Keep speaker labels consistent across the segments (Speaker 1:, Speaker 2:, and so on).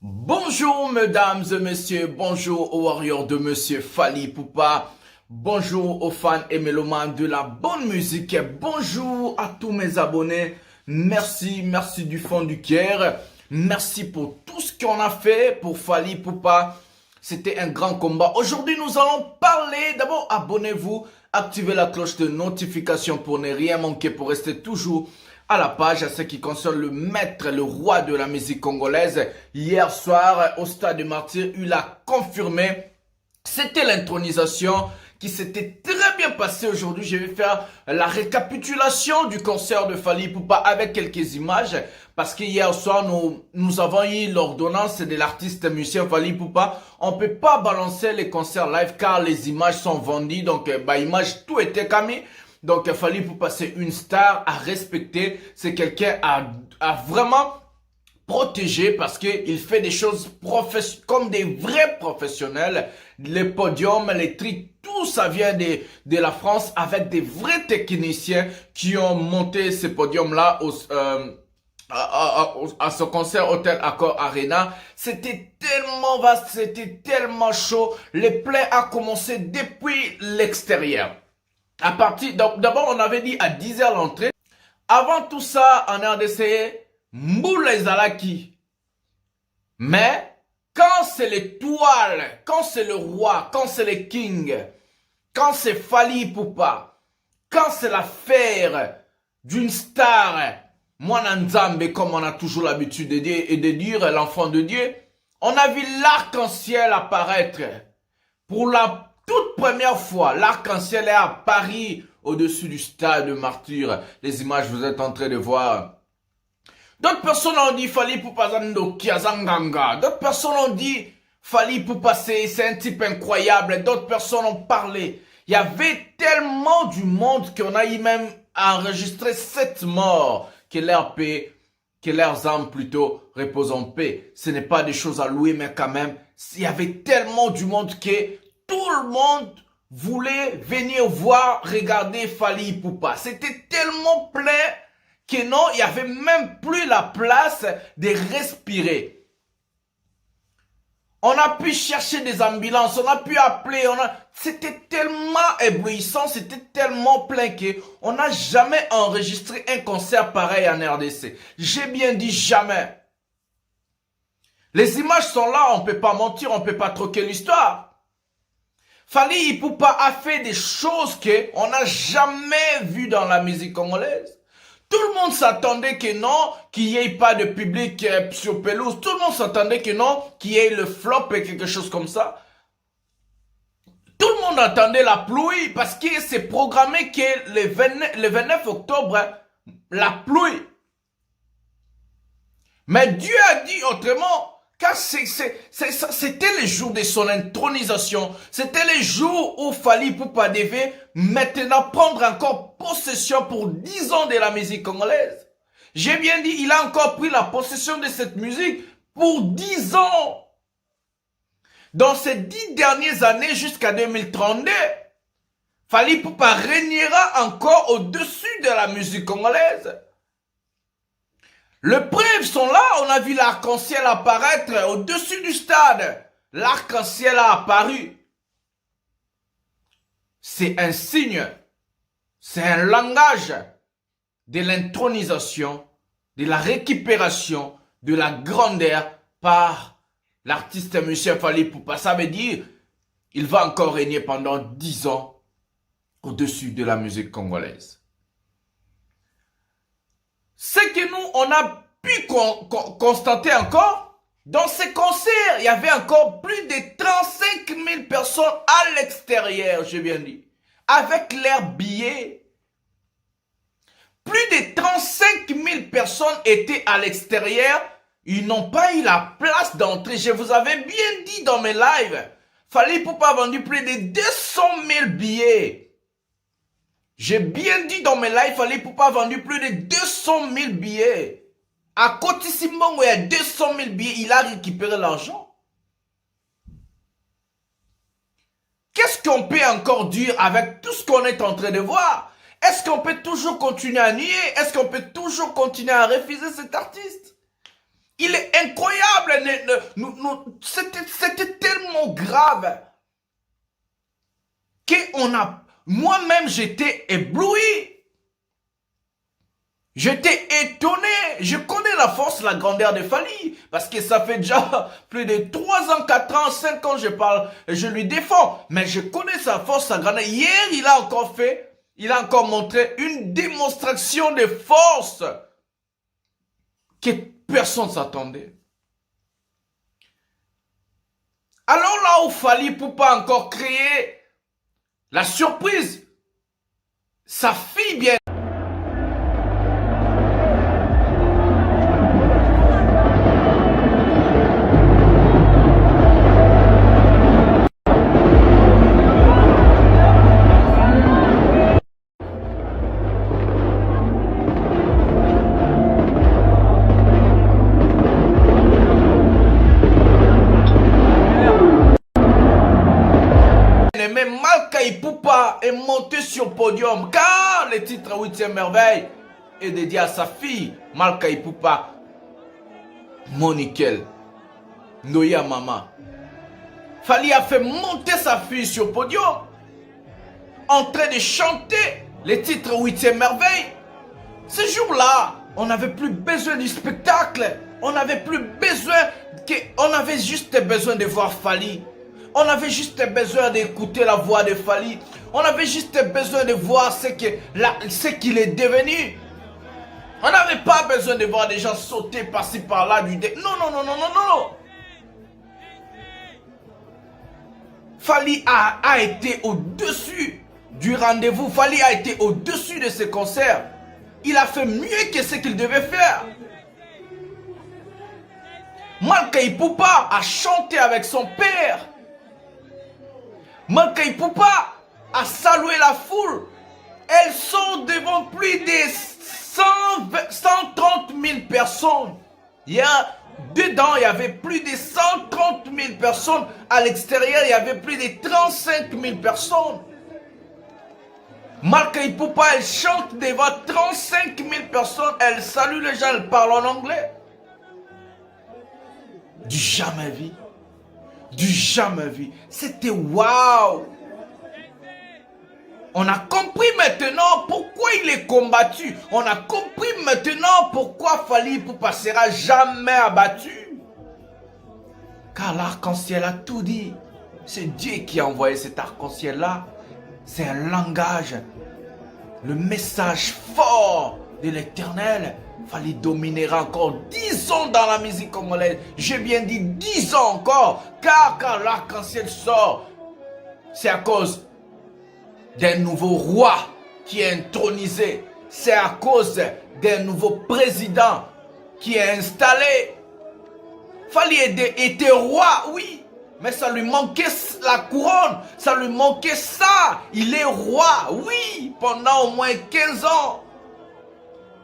Speaker 1: Bonjour mesdames et messieurs, bonjour aux warriors de monsieur Fally Ipupa, bonjour aux fans et mélomanes de la bonne musique, bonjour à tous mes abonnés, merci du fond du cœur, merci pour tout ce qu'on a fait pour Fally Ipupa, c'était un grand combat. Aujourd'hui nous allons parler, d'abord abonnez-vous, activez la cloche de notification pour ne rien manquer, pour rester toujours à la page à ce qui concerne le maître, le roi de la musique congolaise. Hier soir, au Stade de Martyrs, il a confirmé. C'était l'intronisation qui s'était très bien passée aujourd'hui. Je vais faire la récapitulation du concert de Fally Ipupa avec quelques images. Parce que hier soir, nous avons eu l'ordonnance de l'artiste musicien Fally Ipupa. On ne peut pas balancer les concerts live car les images sont vendues. Donc, images, tout était commis. Donc, Fally Ipupa, c'est une star à respecter. C'est quelqu'un à vraiment protéger parce qu'il fait des choses comme des vrais professionnels. Les podiums, les trucs, tout ça vient de la France avec des vrais techniciens qui ont monté ces podiums-là à ce concert Hôtel Accor Arena. C'était tellement vaste, c'était tellement chaud. Les plays a commencé depuis l'extérieur. Donc d'abord on avait dit à 10h l'entrée. Avant tout ça, en RDC, Mboula Ezalaki. Mais, quand c'est l'étoile, quand c'est le roi, quand c'est le king, quand c'est Fally Ipupa, quand c'est l'affaire d'une star, Mwana Nzambe, comme on a toujours l'habitude de dire, l'enfant de Dieu, on a vu l'arc-en-ciel apparaître. Pour la toute première fois, l'arc-en-ciel est à Paris, au-dessus du Stade de Martyrs. Les images, vous êtes en train de voir. D'autres personnes ont dit Fally Ipupa Zandoki Azanganga. D'autres personnes ont dit Fally Ipupa c'est un type incroyable. D'autres personnes ont parlé. Il y avait tellement du monde qu'on a eu même enregistré 7 morts. Que leur paix, que leurs âmes plutôt reposent en paix. Ce n'est pas des choses à louer, mais quand même, il y avait tellement du monde que tout le monde voulait venir voir, regarder Fally Ipupa. C'était tellement plein que non, il n'y avait même plus la place de respirer. On a pu chercher des ambulances, on a pu appeler, c'était tellement éblouissant, c'était tellement plein qu'on n'a jamais enregistré un concert pareil en RDC. J'ai bien dit jamais. Les images sont là, on ne peut pas mentir, on ne peut pas troquer l'histoire. Fally Ipupa a fait des choses qu'on n'a jamais vues dans la musique congolaise. Tout le monde s'attendait que non, qu'il n'y ait pas de public sur pelouse. Tout le monde s'attendait que non, qu'il y ait le flop et quelque chose comme ça. Tout le monde attendait la pluie parce que c'est programmé que le 29 octobre, la pluie. Mais Dieu a dit autrement. Car c'était le jour de son intronisation. C'était le jour où Fally Ipupa devait maintenant prendre encore possession pour 10 ans de la musique congolaise. J'ai bien dit, il a encore pris la possession de cette musique pour 10 ans. Dans ces 10 dernières années jusqu'à 2032, Fally Ipupa régnera encore au-dessus de la musique congolaise. Les preuves sont là, on a vu l'arc-en-ciel apparaître au-dessus du stade. L'arc-en-ciel a apparu. C'est un signe, c'est un langage de l'intronisation, de la récupération, de la grandeur par l'artiste monsieur Fally Ipupa. Ça veut dire, il va encore régner pendant 10 ans au-dessus de la musique congolaise. Ce que nous, on a pu constater encore, dans ces concerts, il y avait encore plus de 35 000 personnes à l'extérieur, j'ai bien dit, avec leurs billets. Plus de 35 000 personnes étaient à l'extérieur, ils n'ont pas eu la place d'entrée. Je vous avais bien dit dans mes lives, Fally Ipupa a vendu plus de 200 000 billets. J'ai bien dit dans mes lives, Fally Ipupa a vendu plus de 200 000 billets. À côté Simbongo, il y a 200 000 billets. Il a récupéré l'argent. Qu'est-ce qu'on peut encore dire avec tout ce qu'on est en train de voir? Est-ce qu'on peut toujours continuer à nier? Est-ce qu'on peut toujours continuer à refuser cet artiste? Il est incroyable. C'était tellement grave qu'on a... Moi-même, j'étais ébloui. J'étais étonné. Je connais la force, la grandeur de Fally. Parce que ça fait déjà plus de 3 ans, 4 ans, 5 ans, je parle, je lui défends. Mais je connais sa force, sa grandeur. Hier, il a encore montré une démonstration de force que personne ne s'attendait. Alors là où Fally Ipupa encore créer la surprise, sa fille bien. Mais Malka Ipupa est monté sur le podium car le titre 8e merveille est dédié à sa fille Malka Ipupa. Monikel Noya Mama. Fally a fait monter sa fille sur le podium en train de chanter le titre 8e merveille. Ce jour-là, on n'avait plus besoin du spectacle. On n'avait plus besoin on avait juste besoin de voir Fally. On avait juste besoin d'écouter la voix de Fally. On avait juste besoin de voir ce qu'il est devenu. On n'avait pas besoin de voir des gens sauter par-ci par-là du dé. Non, non, non, non, non, non. Fally a été au-dessus du rendez-vous. Fally a été au-dessus de ses concerts. Il a fait mieux que ce qu'il devait faire. Malka Ipupa a chanté avec son père. Malka Ipupa a salué la foule. Elles sont devant plus de 130 000 personnes. Dedans, il y avait plus de 130 000 personnes. À l'extérieur, il y avait plus de 35 000 personnes. Malka Ipupa, elle chante devant 35 000 personnes. Elle salue les gens, elle parle en anglais. Du jamais vu. Du jamais vu. C'était waouh. On a compris maintenant pourquoi il est combattu. On a compris maintenant pourquoi Fally Ipupa sera jamais abattu. Car l'arc-en-ciel a tout dit. C'est Dieu qui a envoyé cet arc-en-ciel-là. C'est un langage. Le message fort de l'Éternel. Fally dominera encore 10 ans dans la musique congolaise. J'ai bien dit 10 ans encore. Car quand l'arc-en-ciel sort, c'est à cause d'un nouveau roi qui est intronisé. C'est à cause d'un nouveau président qui est installé. Fally était roi, oui. Mais ça lui manquait la couronne. Ça lui manquait ça. Il est roi, oui. Pendant au moins 15 ans.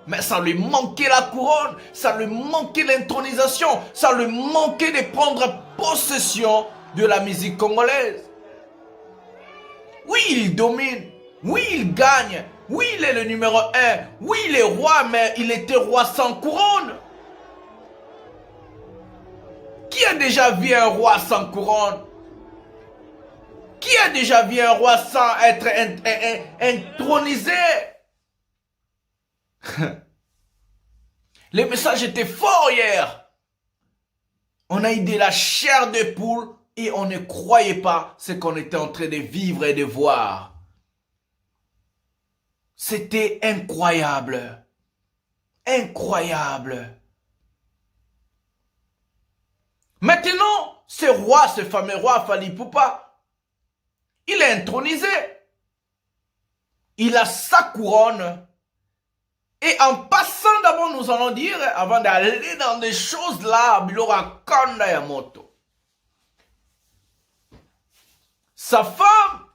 Speaker 1: Mais ça lui manquait la couronne, ça lui manquait l'intronisation, ça lui manquait de prendre possession de la musique congolaise. Oui, il domine, oui, il gagne, oui, il est le numéro 1, oui, il est roi, mais il était roi sans couronne. Qui a déjà vu un roi sans couronne? Qui a déjà vu un roi sans être intronisé? Le message était fort hier. On a eu de la chair de poule et on ne croyait pas ce qu'on était en train de vivre et de voir. C'était incroyable. Incroyable. Maintenant, ce roi, ce fameux roi Fally Ipupa, il est intronisé. Il a sa couronne. Et en passant d'abord, nous allons dire, avant d'aller dans des choses là, Bilora Kanda Yamoto. Sa femme.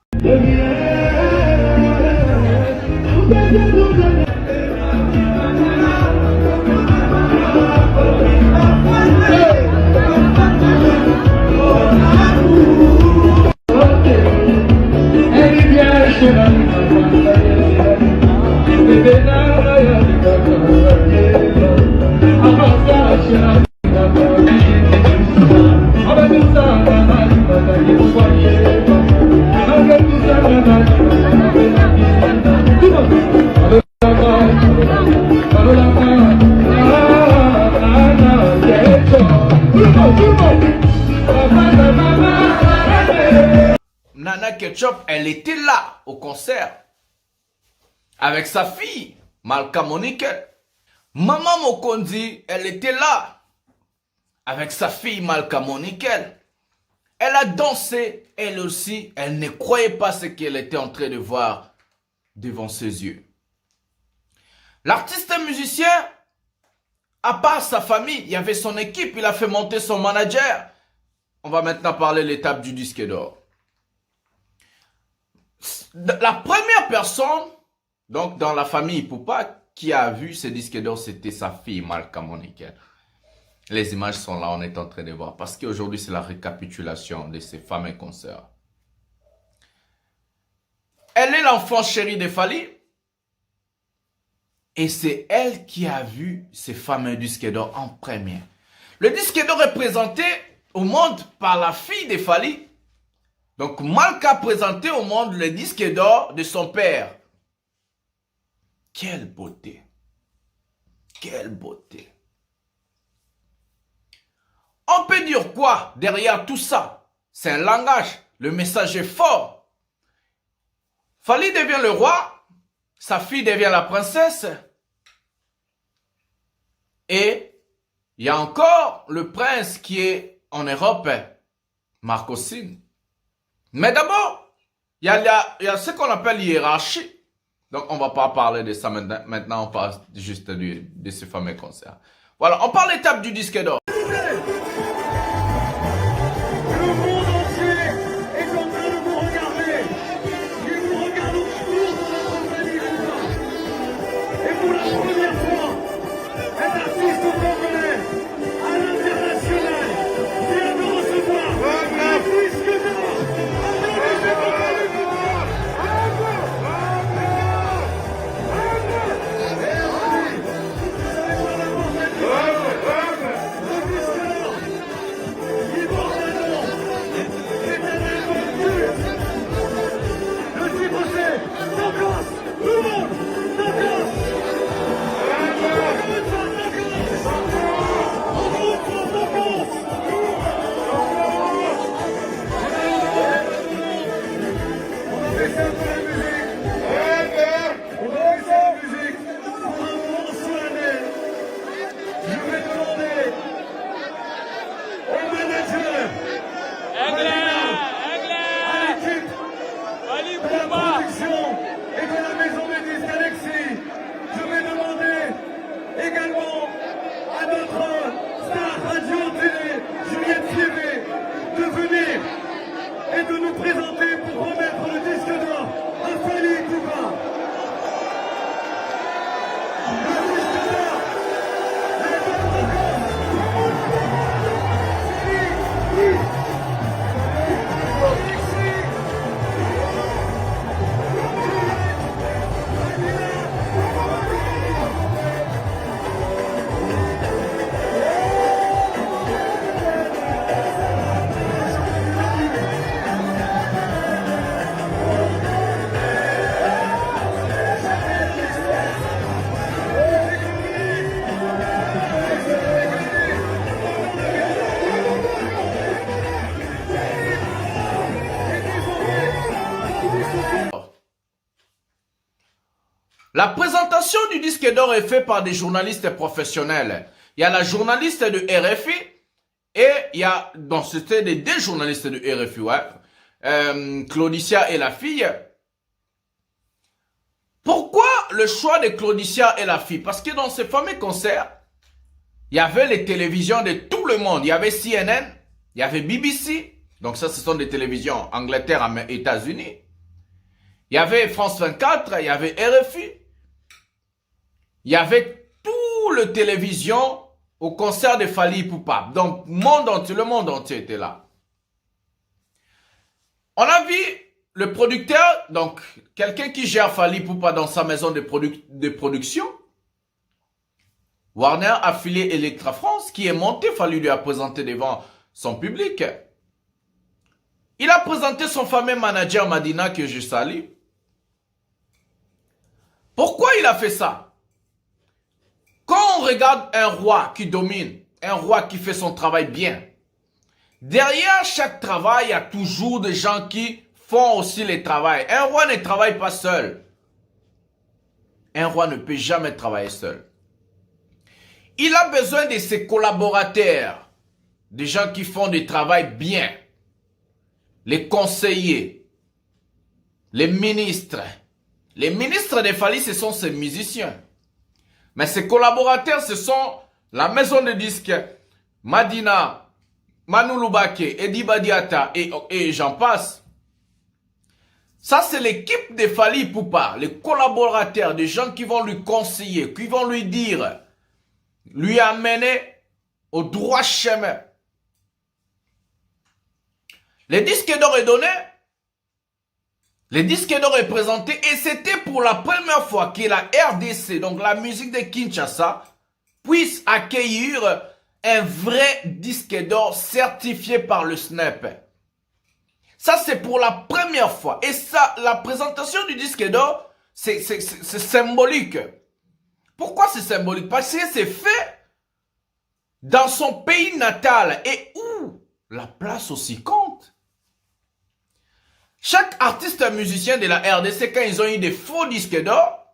Speaker 1: Nana Ketchup, elle était là au concert avec sa fille, Malka Monikel. Maman Mokondi, elle était là avec sa fille, Malka Monikel. Elle a dansé, elle aussi. Elle ne croyait pas ce qu'elle était en train de voir devant ses yeux. L'artiste musicien, à part sa famille, il y avait son équipe, il a fait monter son manager. On va maintenant parler de l'étape du disque d'or. La première personne, donc dans la famille Poupa, qui a vu ce disque d'or, c'était sa fille, Malka Monikel. Les images sont là, on est en train de voir. Parce qu'aujourd'hui, c'est la récapitulation de ces fameux concerts. Elle est l'enfant chéri de Fally. Et c'est elle qui a vu ces fameux disques d'or en premier. Le disque d'or est présenté au monde par la fille de Fally. Donc, Malka a présenté au monde le disque d'or de son père. Quelle beauté! Quelle beauté! On peut dire quoi derrière tout ça? C'est un langage. Le message est fort. Fally devient le roi. Sa fille devient la princesse. Et il y a encore le prince qui est en Europe, Marco Singh. Mais d'abord, il y a ce qu'on appelle hiérarchie. Donc, on ne va pas parler de ça maintenant. Maintenant, on parle juste de ce fameux concert. Voilà, on parle l'étape du disque d'or. La présentation du disque d'or est faite par des journalistes professionnels. Il y a la journaliste de RFI et il y a, bon, c'était des deux journalistes de RFI, ouais. Claudicia et la fille. Pourquoi le choix de Claudicia et la fille? Parce que dans ces fameux concerts, il y avait les télévisions de tout le monde. Il y avait CNN, il y avait BBC. Donc ça, ce sont des télévisions Angleterre, États-Unis. Il y avait France 24, il y avait RFI. Il y avait tout le télévision au concert de Fally Ipupa. Donc, le monde entier était là. On a vu le producteur, donc quelqu'un qui gère Fally Ipupa dans sa maison de production. Warner affilié Electra France, qui est monté, Fally lui a présenté devant son public. Il a présenté son fameux manager Madina que je salue. Pourquoi il a fait ça? Quand on regarde un roi qui domine, un roi qui fait son travail bien, Derrière chaque travail, il y a toujours des gens qui font aussi les travaux. Un roi ne travaille pas seul. Un roi ne peut jamais travailler seul. Il a besoin de ses collaborateurs, des gens qui font du travail bien, les conseillers, les ministres. Les ministres de Fally, ce sont ses musiciens. Mais ses collaborateurs, ce sont la maison de disques, Madina, Manu Lubake, Eddie Badiata et j'en passe. Ça, c'est l'équipe de Fally Ipupa, les collaborateurs, des gens qui vont lui conseiller, qui vont lui dire, lui amener au droit chemin. Les disques d'or est donné, les disques d'or est présenté et c'était pour la première fois que la RDC, donc la musique de Kinshasa, puisse accueillir un vrai disque d'or certifié par le SNEP. Ça, c'est pour la première fois. Et ça, la présentation du disque d'or, c'est symbolique. Pourquoi c'est symbolique? Parce que c'est fait dans son pays natal et où la place aussi compte. Chaque artiste musicien de la RDC, quand ils ont eu des faux disques d'or,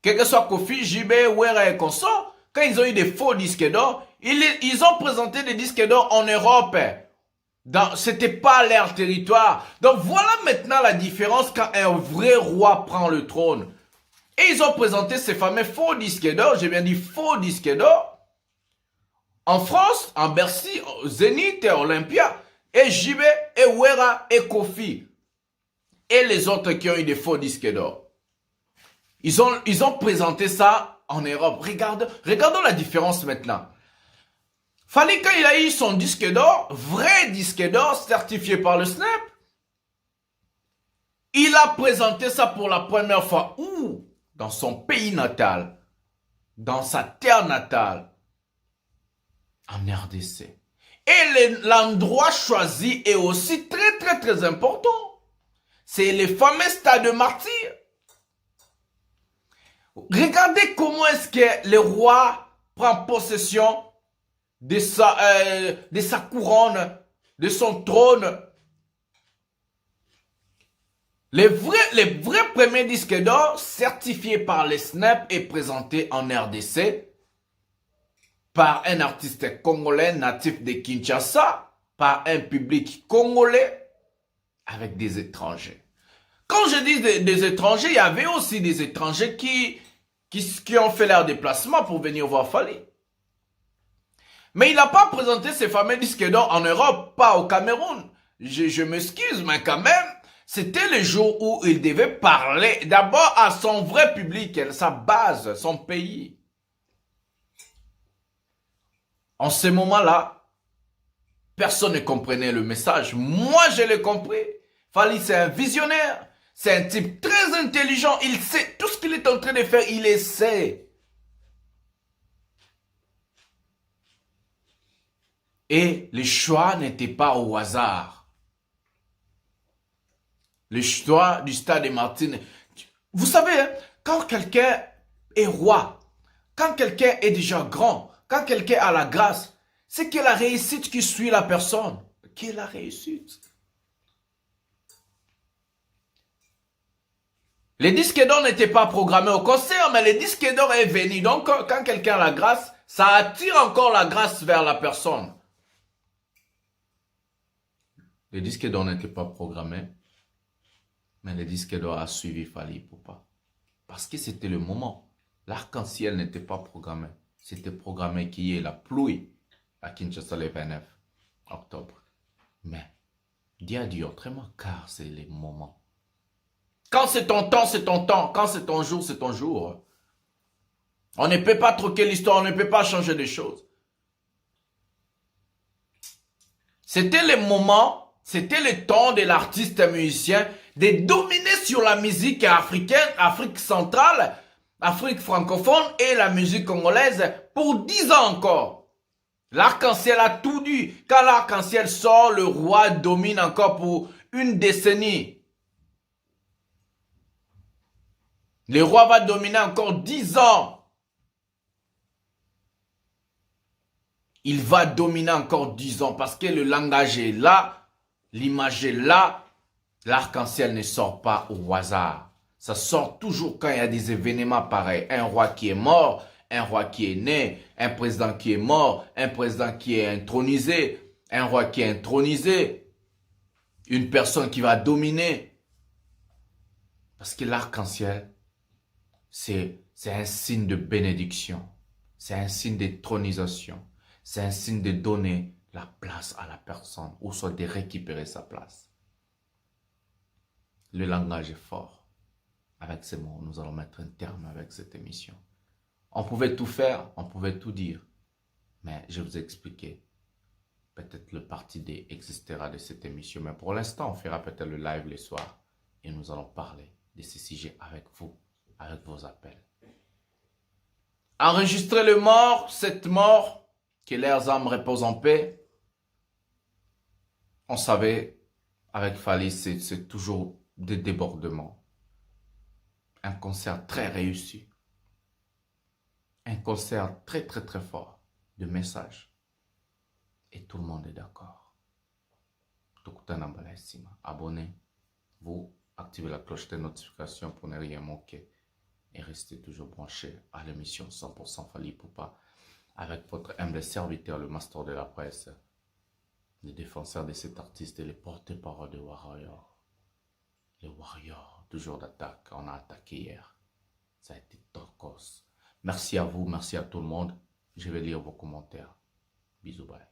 Speaker 1: quel que soit Kofi, JB, Wera et consort, quand ils ont eu des faux disques d'or, ils ont présenté des disques d'or en Europe. C'était pas leur territoire. Donc voilà maintenant la différence quand un vrai roi prend le trône. Et ils ont présenté ces fameux faux disques d'or, j'ai bien dit faux disques d'or, en France, en Bercy, Zénith et Olympia, et JB, et Wera, et Kofi, et les autres qui ont eu des faux disques d'or. Ils ont présenté ça en Europe. Regardons la différence maintenant. Fally, quand il a eu son disque d'or, vrai disque d'or certifié par le SNEP, il a présenté ça pour la première fois. Où? Dans son pays natal, dans sa terre natale, en RDC. Et l'endroit choisi est aussi très important. C'est les fameux stades de martyrs. Regardez comment est-ce que le roi prend possession de sa couronne, de son trône. Les vrais premiers disques d'or certifiés par les SNEP et présentés en RDC par un artiste congolais natif de Kinshasa, par un public congolais avec des étrangers. Quand je dis des étrangers, il y avait aussi des étrangers qui ont fait leur déplacement pour venir voir Fally. Mais il n'a pas présenté ces fameux disques d'or en Europe, pas au Cameroun. Je m'excuse, mais quand même, c'était le jour où il devait parler d'abord à son vrai public, sa base, son pays. En ce moment-là, personne ne comprenait le message. Moi, je l'ai compris. Fally, c'est un visionnaire. C'est un type très intelligent. Il sait tout ce qu'il est en train de faire. Il essaie. Et le choix n'était pas au hasard. Le choix du stade de Martine. Vous savez, hein, quand quelqu'un est roi, quand quelqu'un est déjà grand, quand quelqu'un a la grâce, c'est que la réussite qui suit la personne. Qui est la réussite? Les disques d'or n'étaient pas programmés au concert, mais les disques d'or est venu. Donc, quand quelqu'un a la grâce, ça attire encore la grâce vers la personne. Les disques d'or n'étaient pas programmés, mais les disques d'or a suivi Fally Ipupa. Parce que c'était le moment. L'arc-en-ciel n'était pas programmé. C'était programmé qu'il y ait la pluie à Kinshasa le 29 octobre. Mais, Dieu a dit autrement, car c'est le moment. Quand c'est ton temps, c'est ton temps. Quand c'est ton jour, c'est ton jour. On ne peut pas troquer l'histoire, on ne peut pas changer les choses. C'était le moment, c'était le temps de l'artiste musicien de dominer sur la musique africaine, Afrique centrale, Afrique francophone et la musique congolaise pour 10 ans encore. L'arc-en-ciel a tout dit. Quand l'arc-en-ciel sort, le roi domine encore pour une décennie. Le roi va dominer encore 10 ans. Il va dominer encore 10 ans parce que le langage est là, l'image est là. L'arc-en-ciel ne sort pas au hasard. Ça sort toujours quand il y a des événements pareils. Un roi qui est mort, un roi qui est né, un président qui est mort, un président qui est intronisé, un roi qui est intronisé, une personne qui va dominer. Parce que l'arc-en-ciel, c'est un signe de bénédiction. C'est un signe de tronisation. C'est un signe de donner la place à la personne ou soit de récupérer sa place. Le langage est fort. Avec ces mots, nous allons mettre un terme avec cette émission. On pouvait tout faire, on pouvait tout dire. Mais je vous ai expliqué. Peut-être le parti D existera de cette émission. Mais pour l'instant, on fera peut-être le live les soirs. Et nous allons parler de ces sujets avec vous, avec vos appels. Enregistrer le mort, cette mort, que leurs âmes reposent en paix. On savait, avec Fali, c'est toujours des débordements. Un concert très réussi. Un concert très très très fort de messages. Et tout le monde est d'accord. Abonnez-vous, activez la cloche de notification pour ne rien manquer. Et restez toujours branchés à l'émission 100% Fally Ipupa avec votre humble serviteur, le master de la presse, le défenseur de cet artiste et le porte-parole de Warrior. Les Warriors, toujours d'attaque. On a attaqué hier. Ça a été torcos. Merci à vous, merci à tout le monde. Je vais lire vos commentaires. Bisous, bye.